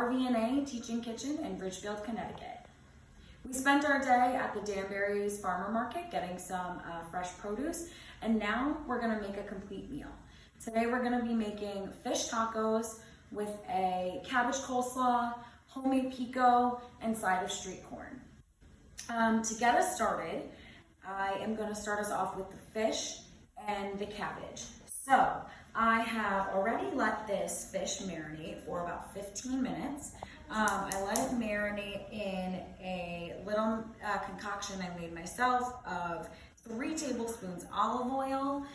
RV&A Teaching Kitchen in Bridgefield, Connecticut. We spent our day at the Danbury's Farmer Market getting some fresh produce, and now we're gonna make a complete meal. Today we're gonna be making fish tacos with a cabbage coleslaw, homemade pico, and side of street corn. To get us started, I am gonna start us off with the fish and the cabbage. So I have already let this fish marinate for about 15 minutes. I let it marinate in a little concoction I made myself of 3 tablespoons olive oil,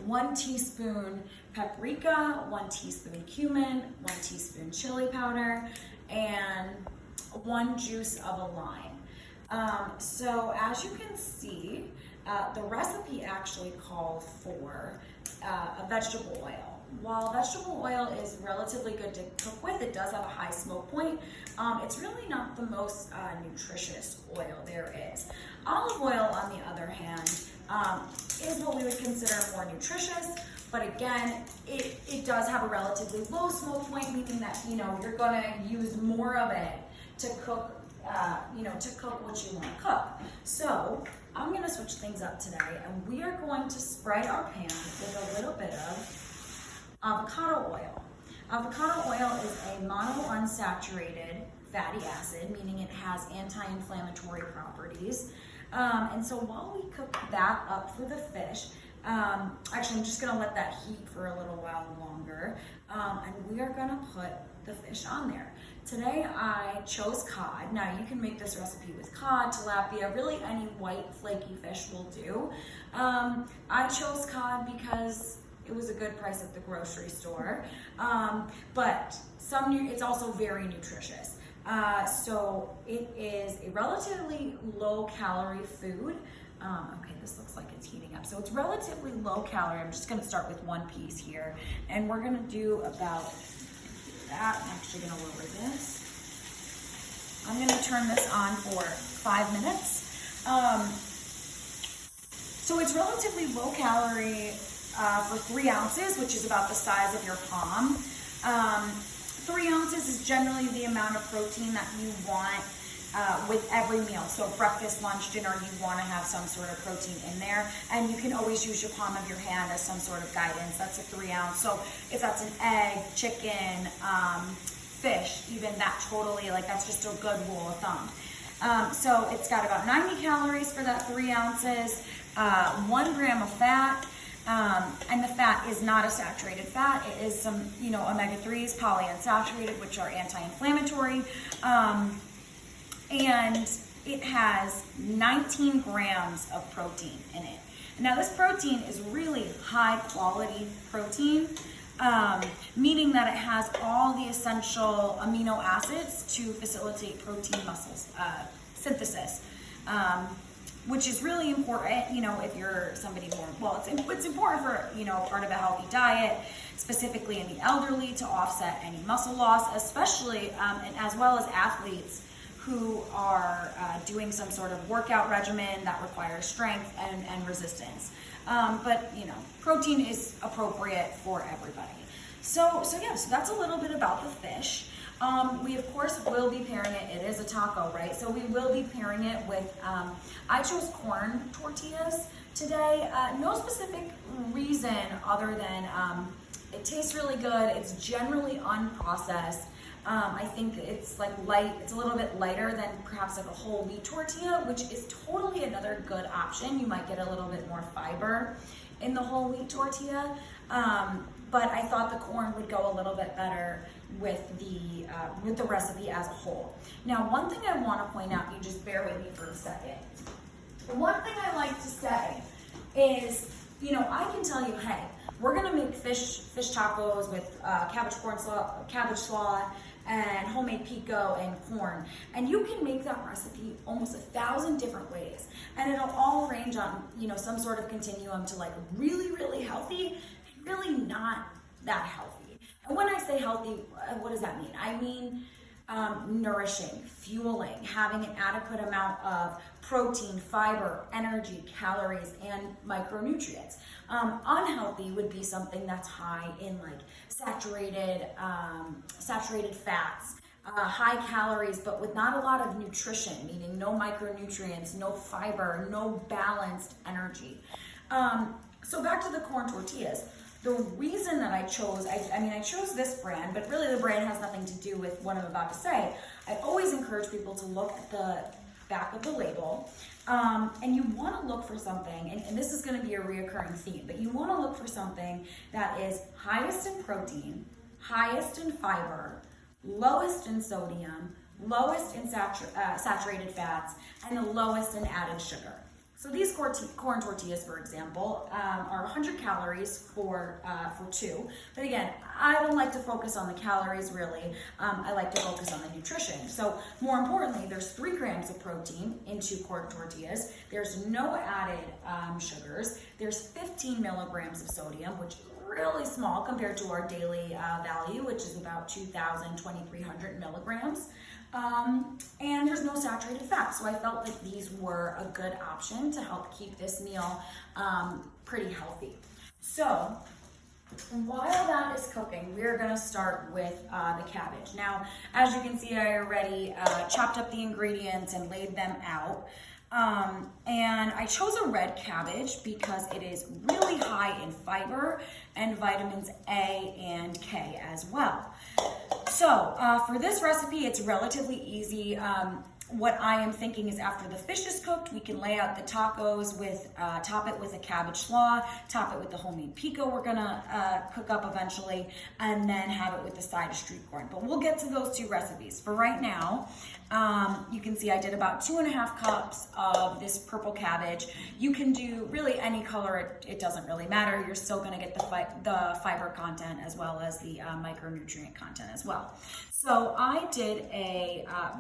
1 teaspoon paprika, 1 teaspoon cumin, 1 teaspoon chili powder, and 1 juice of a lime. So as you can see, the recipe actually called for a vegetable oil. While vegetable oil is relatively good to cook with, it does have a high smoke point. It's really not the most nutritious oil there is. Olive oil, on the other hand, is what we would consider more nutritious, but again, it does have a relatively low smoke point, meaning that you're gonna use more of it to cook to cook what you want to cook. So I'm going to switch things up today, and we are going to spray our pan with a little bit of avocado oil. Avocado oil is a mono-unsaturated fatty acid, meaning it has anti-inflammatory properties. And so while we cook that up for the fish, actually I'm just going to let that heat for a little while longer, and we are going to put the fish on there. Today I chose cod. Now you can make this recipe with cod, tilapia, really any white flaky fish will do. I chose cod because it was a good price at the grocery store, but it's also very nutritious. So it is a relatively low calorie food. Okay, this looks like it's heating up. So it's relatively low calorie. I'm just gonna start with 1 piece here, and we're gonna do about that. I'm actually gonna lower this. I'm gonna turn this on for 5 minutes. So it's relatively low calorie for 3 ounces, which is about the size of your palm. 3 ounces is generally the amount of protein that you want with every meal. So breakfast, lunch, dinner, you want to have some sort of protein in there, and you can always use your palm of your hand as some sort of guidance. That's a 3 ounce. So if that's an egg, chicken, fish, even that totally, that's just a good rule of thumb. So it's got about 90 calories for that 3 ounces, 1 gram of fat, and the fat is not a saturated fat. It is some, omega-3s, polyunsaturated, which are anti-inflammatory. And it has 19 grams of protein in it. Now this protein is really high quality protein, meaning that it has all the essential amino acids to facilitate protein muscles synthesis, which is really important, if you're somebody more, it's important for, part of a healthy diet, specifically in the elderly, to offset any muscle loss, especially, and as well as athletes who are doing some sort of workout regimen that requires strength and resistance. But protein is appropriate for everybody. So that's a little bit about the fish. We of course will be pairing it. It is a taco, right? So we will be pairing it with, I chose corn tortillas today. No specific reason other than it tastes really good. It's generally unprocessed. I think it's light, it's a little bit lighter than perhaps a whole wheat tortilla, which is totally another good option. You might get a little bit more fiber in the whole wheat tortilla, but I thought the corn would go a little bit better with the recipe as a whole. Now, one thing I want to point out, you just bear with me for a second. One thing I like to say is, I can tell you, hey, we're gonna make fish tacos with cabbage slaw, and homemade pico and corn. And you can make that recipe almost 1,000 different ways. And it'll all range on, some sort of continuum to really, really healthy and really not that healthy. And when I say healthy, what does that mean? I mean nourishing, fueling, having an adequate amount of protein, fiber, energy, calories, and micronutrients. Unhealthy would be something that's high in saturated fats, high calories, but with not a lot of nutrition, meaning no micronutrients, no fiber, no balanced energy. So back to the corn tortillas. The reason that I chose, I chose this brand, but really the brand has nothing to do with what I'm about to say. I always encourage people to look at the back of the label, and you want to look for something, and this is going to be a reoccurring theme, but you want to look for something that is highest in protein, highest in fiber, lowest in sodium, lowest in saturated fats, and the lowest in added sugar. So these corn tortillas, for example, are 100 calories for two. But again, I don't like to focus on the calories really. I like to focus on the nutrition. So more importantly, there's 3 grams of protein in 2 corn tortillas. There's no added sugars. There's 15 milligrams of sodium, which is really small compared to our daily value, which is about 2,000, 2,300 milligrams. And there's no saturated fat. So I felt that these were a good option to help keep this meal pretty healthy. So while that is cooking, we're gonna start with the cabbage. Now, as you can see, I already chopped up the ingredients and laid them out. And I chose a red cabbage because it is really high in fiber and vitamins A and K as well. So for this recipe, it's relatively easy. What I am thinking is after the fish is cooked, we can lay out the tacos with, top it with a cabbage slaw, top it with the homemade pico we're gonna cook up eventually, and then have it with the side of street corn. But we'll get to those 2 recipes. For right now, you can see I did about 2.5 cups of this purple cabbage. You can do really any color, it doesn't really matter. You're still gonna get the fiber content as well as the micronutrient content as well. So I did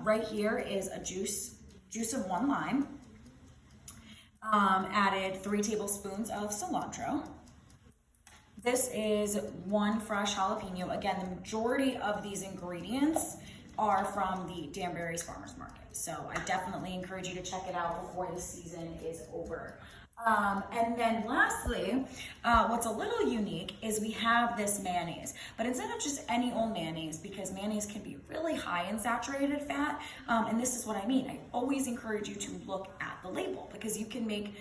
right here is a juice of 1 lime, added 3 tablespoons of cilantro. This is 1 fresh jalapeno. Again, the majority of these ingredients are from the Danbury's Farmers Market. So I definitely encourage you to check it out before the season is over. And then lastly, what's a little unique is we have this mayonnaise, but instead of just any old mayonnaise, because mayonnaise can be really high in saturated fat, and this is what I mean. I always encourage you to look at the label because you can make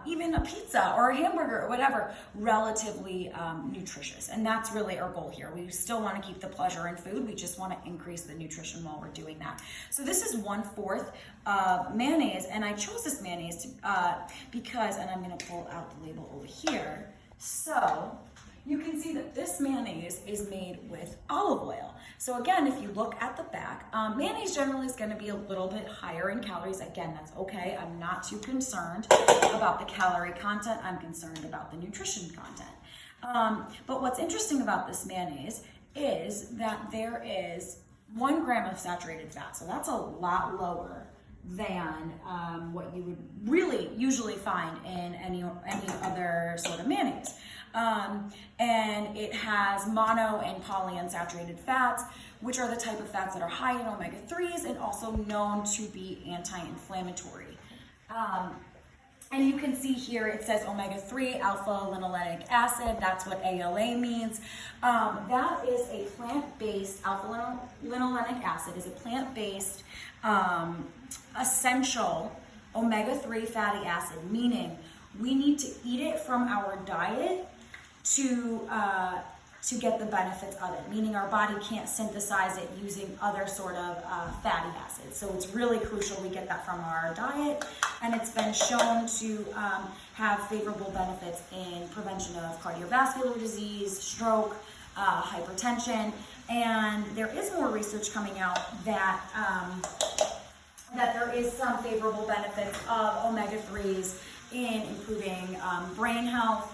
even a pizza or a hamburger or whatever relatively nutritious, and that's really our goal here. We still want to keep the pleasure in food. We just want to increase the nutrition while we're doing that. So this is 1/4 mayonnaise, and I chose this mayonnaise because, and I'm going to pull out the label over here, so you can see that this mayonnaise is made with olive oil. So again, if you look at the back, mayonnaise generally is going to be a little bit higher in calories. Again, that's okay. I'm not too concerned about the calorie content. I'm concerned about the nutrition content. But what's interesting about this mayonnaise is that there is 1 gram of saturated fat. So that's a lot lower than what you would really usually find in any other sort of mayonnaise. And it has mono and polyunsaturated fats, which are the type of fats that are high in omega-3s and also known to be anti-inflammatory. And you can see here it says omega-3 alpha-linolenic acid. That's what ALA means. That is a plant-based, alpha-linolenic acid is a plant-based essential omega-3 fatty acid, meaning we need to eat it from our diet to get the benefits of it, meaning our body can't synthesize it using other sort of fatty acids. So it's really crucial we get that from our diet, and it's been shown to have favorable benefits in prevention of cardiovascular disease, stroke, hypertension, and there is more research coming out that there is some favorable benefits of omega-3s in improving brain health,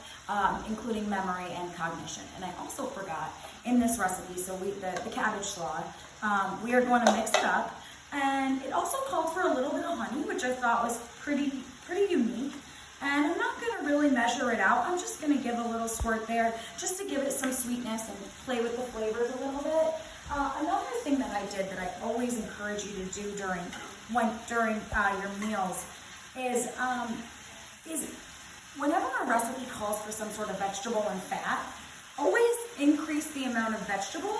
including memory and cognition. And I also forgot in this recipe, so the cabbage slaw, we are going to mix it up, and it also called for a little bit of honey, which I thought was pretty unique. And I'm not going to really measure it out. I'm just going to give a little squirt there just to give it some sweetness and play with the flavors a little bit. Another thing that I did that I always encourage you to do during your meals is whenever a recipe calls for some sort of vegetable and fat, always increase the amount of vegetable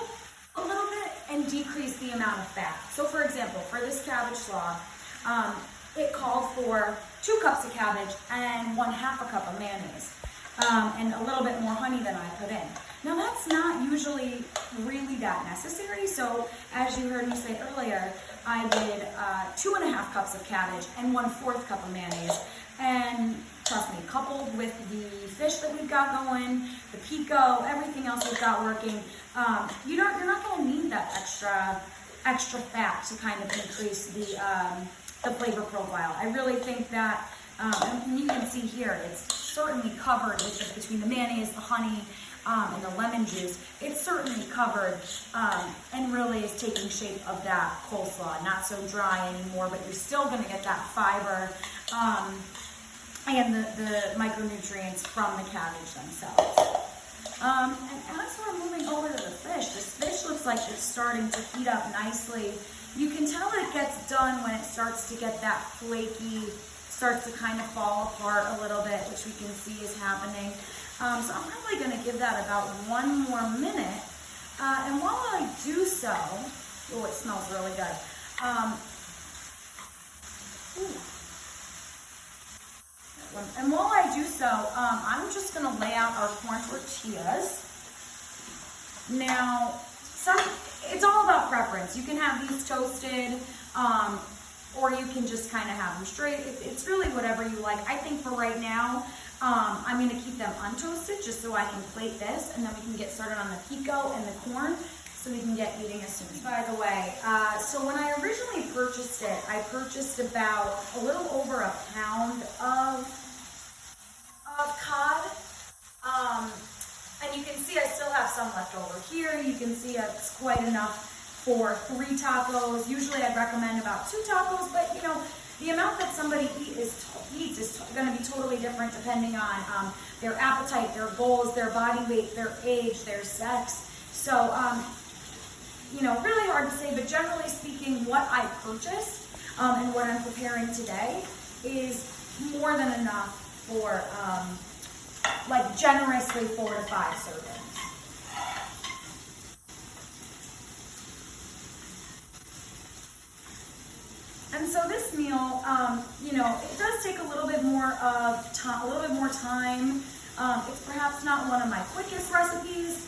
a little bit and decrease the amount of fat. So for example, for this cabbage slaw, it called for 2 cups of cabbage and 1/2 a cup of mayonnaise, and a little bit more honey than I put in. Now that's not usually really that necessary. So as you heard me say earlier, I did 2.5 cups of cabbage and 1/4 cup of mayonnaise. And trust me, coupled with the fish that we've got going, the pico, everything else we've got working, you're not going to need that extra fat to kind of increase the flavor profile. I really think that, and you can see here, it's certainly covered with between the mayonnaise, the honey, and the lemon juice. It's certainly covered and really is taking shape of that coleslaw. Not so dry anymore, but you're still going to get that fiber and the micronutrients from the cabbage themselves. And as we're moving over to the fish, this fish looks like it's starting to heat up nicely. You can tell it gets done when it starts to get that flaky, starts to kind of fall apart a little bit, which we can see is happening. So I'm probably going to give that about 1 more minute. And while I do so, oh, it smells really good. And while I do so, I'm just going to lay out our corn tortillas. Now, it's all about preference. You can have these toasted, or you can just kind of have them straight. It's really whatever you like. I think for right now, I'm going to keep them untoasted just so I can plate this, and then we can get started on the pico and the corn so we can get eating as soon as. By the way, so when I originally purchased it, I purchased about a little over a pound of cod. And you can see I still have some left over here. You can see it's quite enough for 3 tacos. Usually I'd recommend about 2 tacos, but you know, the amount that somebody eats is going to be totally different depending on their appetite, their goals, their body weight, their age, their sex. So, you know, really hard to say, but generally speaking, what I purchased and what I'm preparing today is more than enough for like generously 4 to 5 servings. And so this meal, you know, it does take a little bit more of time. It's perhaps not one of my quickest recipes,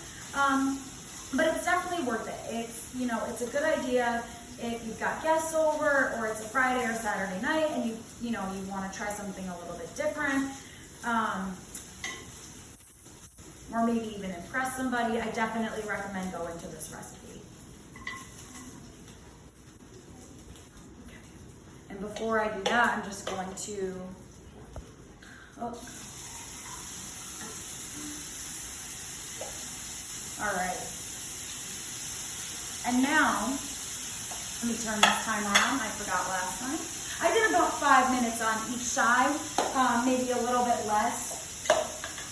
but it's definitely worth it. It's, you know, it's a good idea if you've got guests over, or it's a Friday or Saturday night, and you know, you want to try something a little bit different, or maybe even impress somebody. I definitely recommend going to this recipe. And before I do that, I'm just going to, all right. And now, let me turn this timer on. I forgot last time. I did about 5 minutes on each side, maybe a little bit less.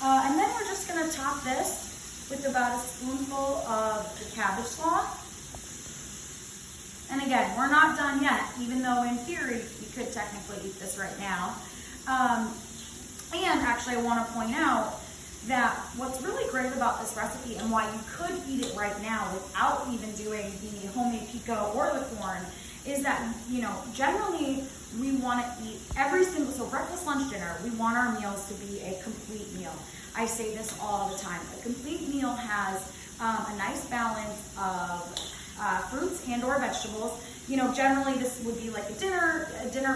And then we're just going to top this with about a spoonful of the cabbage slaw. And again, we're not done yet, even though in theory you could technically eat this right now. And actually I want to point out that what's really great about this recipe and why you could eat it right now without even doing the homemade pico or the corn is that, you know, generally we want to eat every single, so breakfast, lunch, dinner, we want our meals to be a complete meal. I say this all the time. A complete meal has a nice balance of fruits and or vegetables. You know, generally this would be like a dinner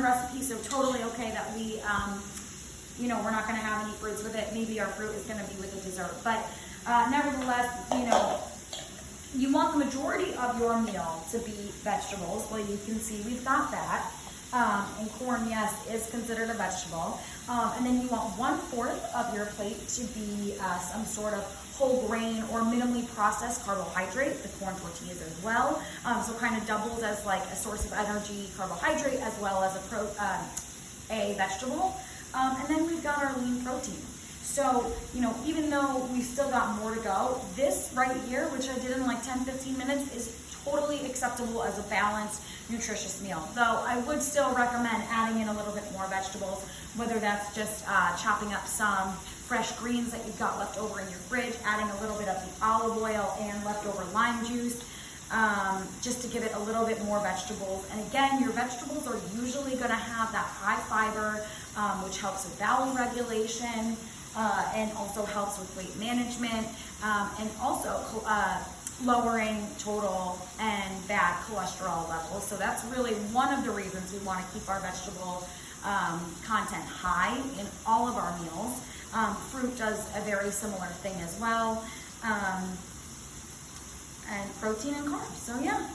recipe, so totally okay that we, you know, we're not going to have any fruits with it. Maybe our fruit is going to be with the dessert. But nevertheless, you know, you want the majority of your meal to be vegetables. Well, you can see we've got that. And corn, yes, is considered a vegetable. And then you want 1/4 of your plate to be some sort of whole grain or minimally processed carbohydrate, the corn tortillas as well. So kind of doubles as like a source of energy, carbohydrate, as well as a vegetable. And then we've got our lean protein. So, you know, even though we've still got more to go, this right here, which I did in like 10-15 minutes, is totally acceptable as a balanced, nutritious meal. Though I would still recommend adding in a little bit more vegetables, whether that's just chopping up some fresh greens that you've got left over in your fridge, adding a little bit of the olive oil and leftover lime juice. just to give it a little bit more vegetables. And again, your vegetables are usually going to have that high fiber, which helps with bowel regulation and also helps with weight management and also lowering total and bad cholesterol levels. So that's really one of the reasons we want to keep our vegetable content high in all of our meals. Fruit does a very similar thing as well. And protein and carbs. So yeah,